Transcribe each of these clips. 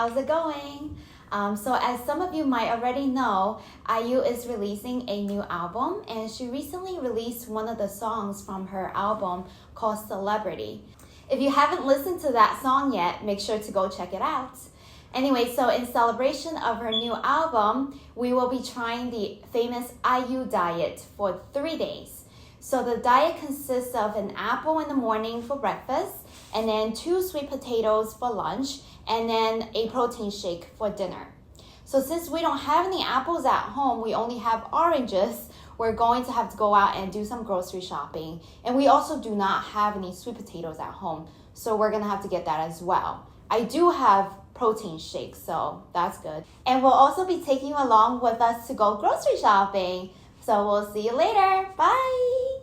how's it going? So as some of you might already know, IU is releasing a new album, and she recently released one of the songs from her album called Celebrity. If you haven't listened to that song yet, make sure to go check it out. Anyway, so in celebration of her new album, we will be trying the famous IU diet for 3 days. So the diet consists of an apple in the morning for breakfast, and then 2 sweet potatoes for lunch, and then a protein shake for dinner. So since we don't have any apples at home, we only have oranges, we're going to have to go out and do some grocery shopping. And we also do not have any sweet potatoes at home, so we're gonna have to get that as well. I do have protein shakes, so that's good. And we'll also be taking you along with us to go grocery shopping. So we'll see you later. Bye!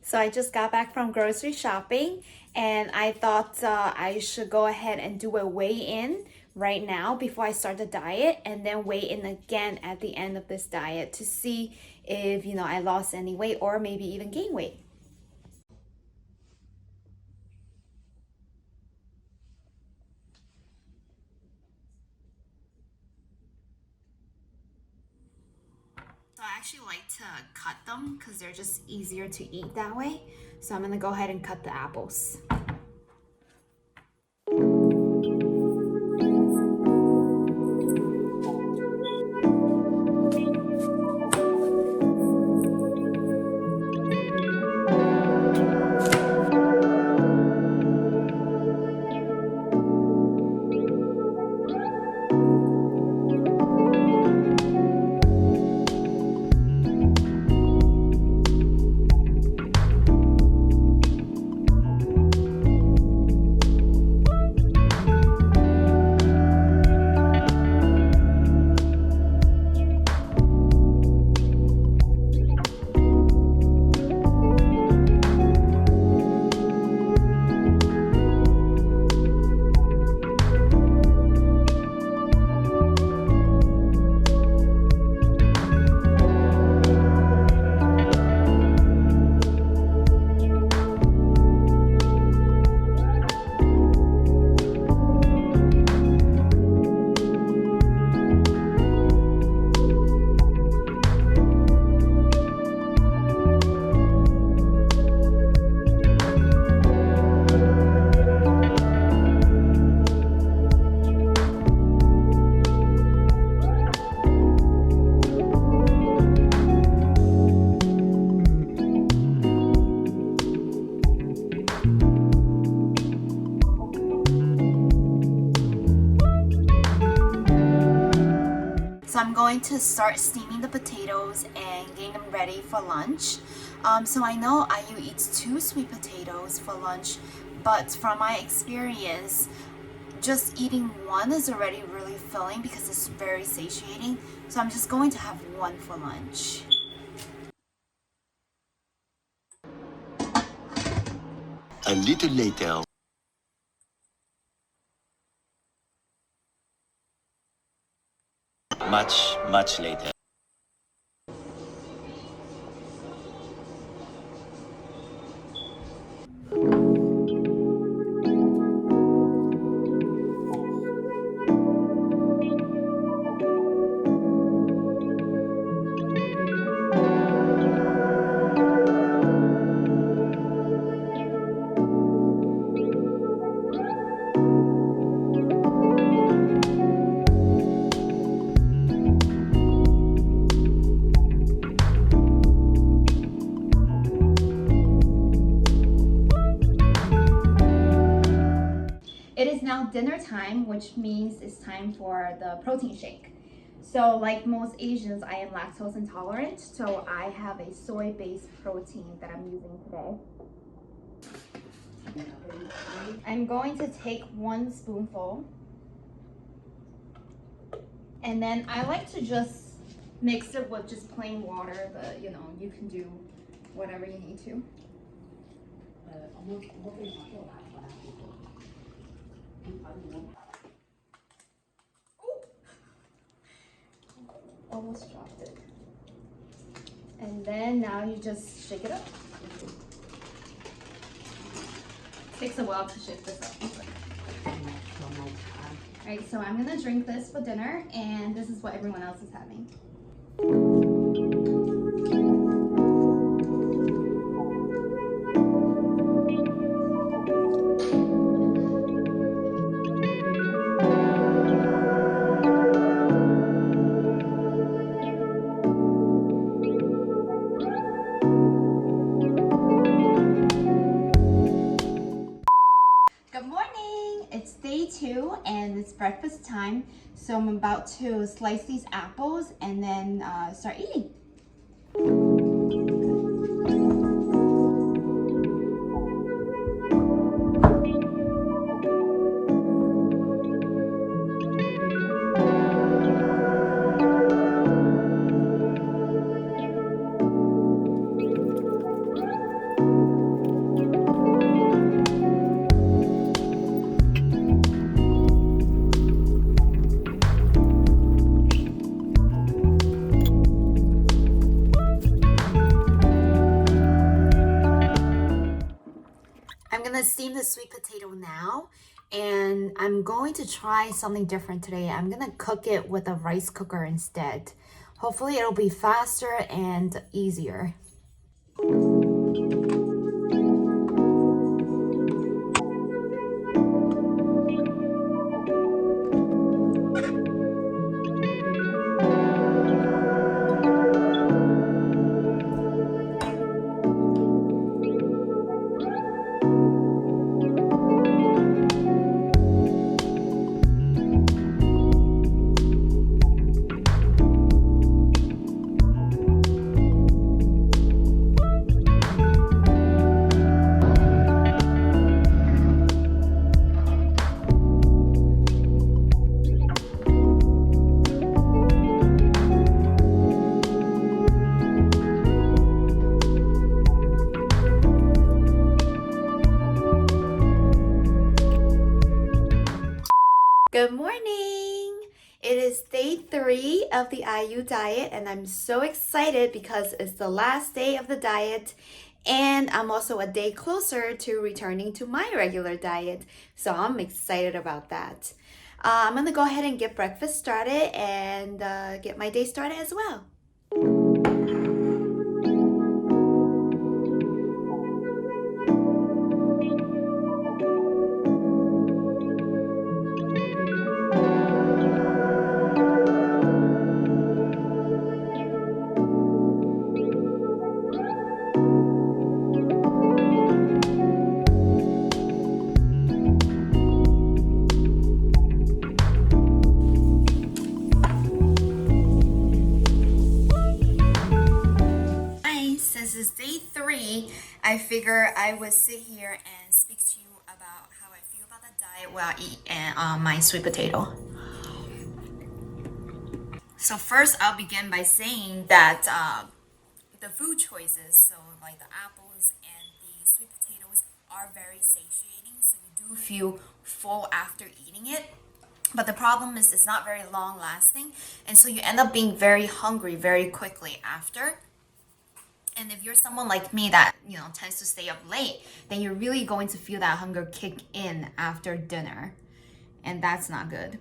So I just got back from grocery shopping, and I thought I should go ahead and do a weigh-in right now before I start the diet, and then weigh in again at the end of this diet to see if I lost any weight or maybe even gain weight. So I actually like to cut them because they're just easier to eat that way. So I'm gonna go ahead and cut the apples. So I'm going to start steaming the potatoes and getting them ready for lunch. So I know IU eats 2 sweet potatoes for lunch, but from my experience, just eating 1 is already really filling because it's very satiating. So I'm just going to have 1 for lunch. A little later. Much later. dinner time, which means it's time for the protein shake. So like most Asians, I am lactose intolerant, so I have a soy-based protein that I'm using today. I'm going to take 1 spoonful, and then I like to just mix it with just plain water, but you know, you can do whatever you need to. Almost dropped it. And then now you just shake it up. Takes a while to shake this up. Alright, so I'm gonna drink this for dinner, and this is what everyone else is having. Good morning! It's day 2 and it's breakfast time. So I'm about to slice these apples and then start eating. I'm gonna steam the sweet potato now, and I'm going to try something different today. I'm gonna cook it with a rice cooker instead. Hopefully it'll be faster and easier. Good morning! It is day 3 of the IU diet, and I'm so excited because it's the last day of the diet, and I'm also a day closer to returning to my regular diet, so I'm excited about that. I'm gonna go ahead and get breakfast started and get my day started as well. Since it's day 3, I figure I would sit here and speak to you about how I feel about the diet while I eat my sweet potato. So first, I'll begin by saying that the food choices, so like the apples and the sweet potatoes, are very satiating. So you do feel full after eating it. But the problem is it's not very long lasting. And so you end up being very hungry very quickly after. And if you're someone like me that, you know, tends to stay up late, then you're really going to feel that hunger kick in after dinner. And that's not good.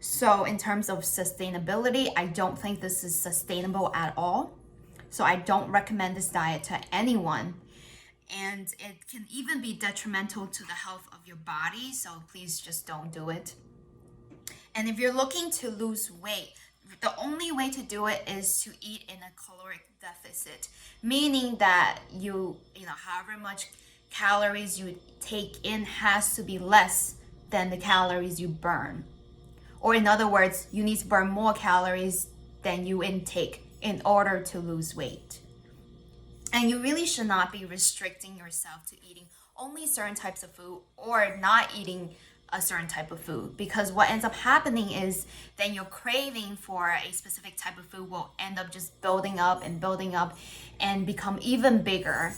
So in terms of sustainability, I don't think this is sustainable at all. So I don't recommend this diet to anyone. And it can even be detrimental to the health of your body. So please just don't do it. And if you're looking to lose weight, the only way to do it is to eat in a caloric deficit, meaning that you know, however much calories you take in has to be less than the calories you burn. Or in other words, you need to burn more calories than you intake in order to lose weight. And you really should not be restricting yourself to eating only certain types of food or not eating a certain type of food, because what ends up happening is then your craving for a specific type of food will end up just building up and become even bigger,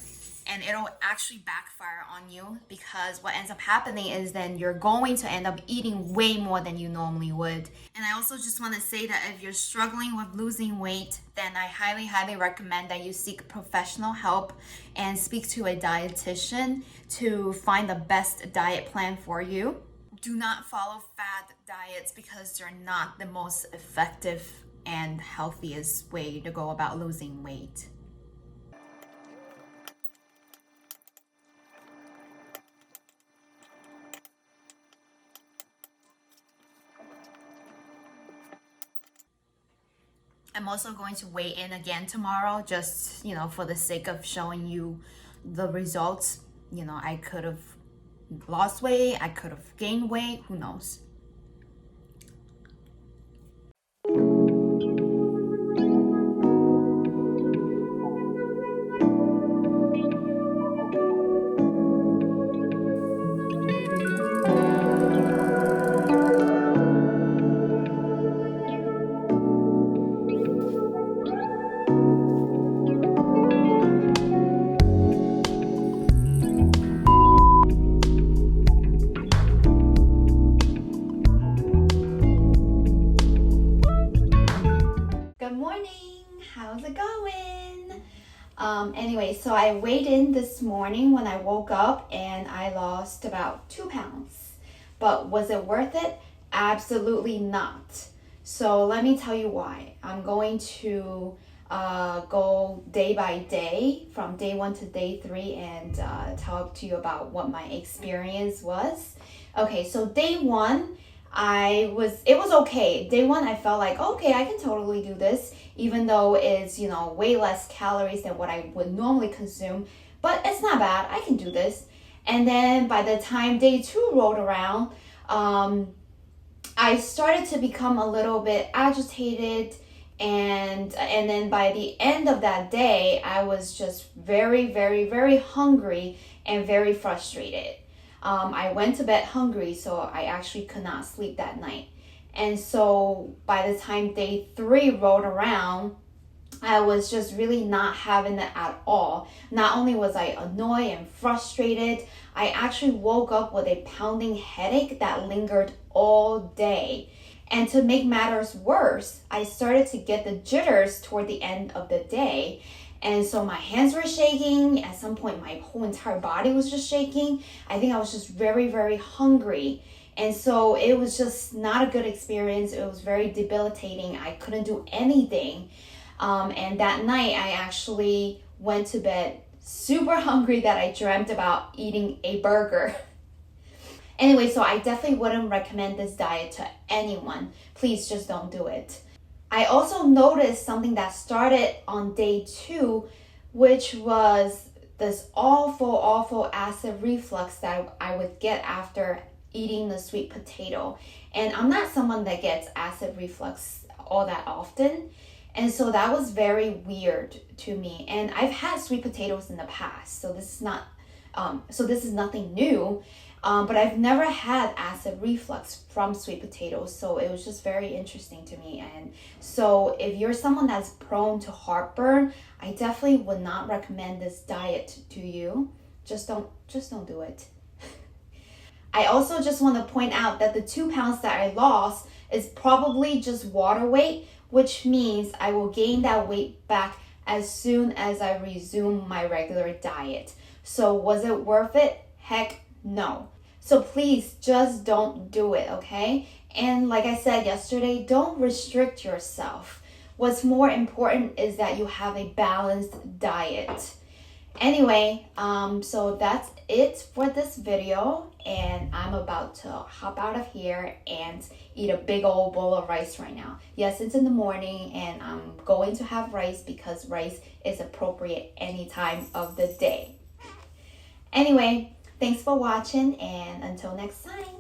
and it'll actually backfire on you, because what ends up happening is then you're going to end up eating way more than you normally would. And I also just want to say that if you're struggling with losing weight, then I highly recommend that you seek professional help and speak to a dietitian to find the best diet plan for you. Do not follow fad diets, because they're not the most effective and healthiest way to go about losing weight. I'm also going to weigh in again tomorrow, just, for the sake of showing you the results. I could have lost weight, I could have gained weight, who knows. How's it going? Anyway, so I weighed in this morning when I woke up and I lost about 2 pounds. But was it worth it? Absolutely not. So let me tell you why. I'm going to go day by day from day 1 to day 3 and talk to you about what my experience was. Okay, so day 1, it was okay. Day 1, I felt like, okay, I can totally do this, even though it's, way less calories than what I would normally consume, but it's not bad. I can do this. And then by the time day 2 rolled around, I started to become a little bit agitated, and then by the end of that day, I was just very, very, very hungry and very frustrated. I went to bed hungry, so I actually could not sleep that night. And so by the time day 3 rolled around, I was just really not having it at all. Not only was I annoyed and frustrated, I actually woke up with a pounding headache that lingered all day. And to make matters worse, I started to get the jitters toward the end of the day. And so my hands were shaking. At some point, my whole entire body was just shaking. I think I was just very, very hungry. And so it was just not a good experience. It was very debilitating. I couldn't do anything. And that night, I actually went to bed super hungry that I dreamt about eating a burger. Anyway, so I definitely wouldn't recommend this diet to anyone. Please just don't do it. I also noticed something that started on day 2, which was this awful acid reflux that I would get after eating the sweet potato. And I'm not someone that gets acid reflux all that often. And so that was very weird to me. And I've had sweet potatoes in the past, so this is nothing new. But I've never had acid reflux from sweet potatoes, so it was just very interesting to me. And so if you're someone that's prone to heartburn, I definitely would not recommend this diet to you. Just don't do it. I also just want to point out that the 2 pounds that I lost is probably just water weight, which means I will gain that weight back as soon as I resume my regular diet. So was it worth it? Heck no. So please just don't do it, okay? And like I said yesterday, don't restrict yourself. What's more important is that you have a balanced diet. Anyway, so that's it for this video, and I'm about to hop out of here and eat a big old bowl of rice right now. Yes, it's in the morning, and I'm going to have rice because rice is appropriate any time of the day. Anyway, thanks for watching, and until next time.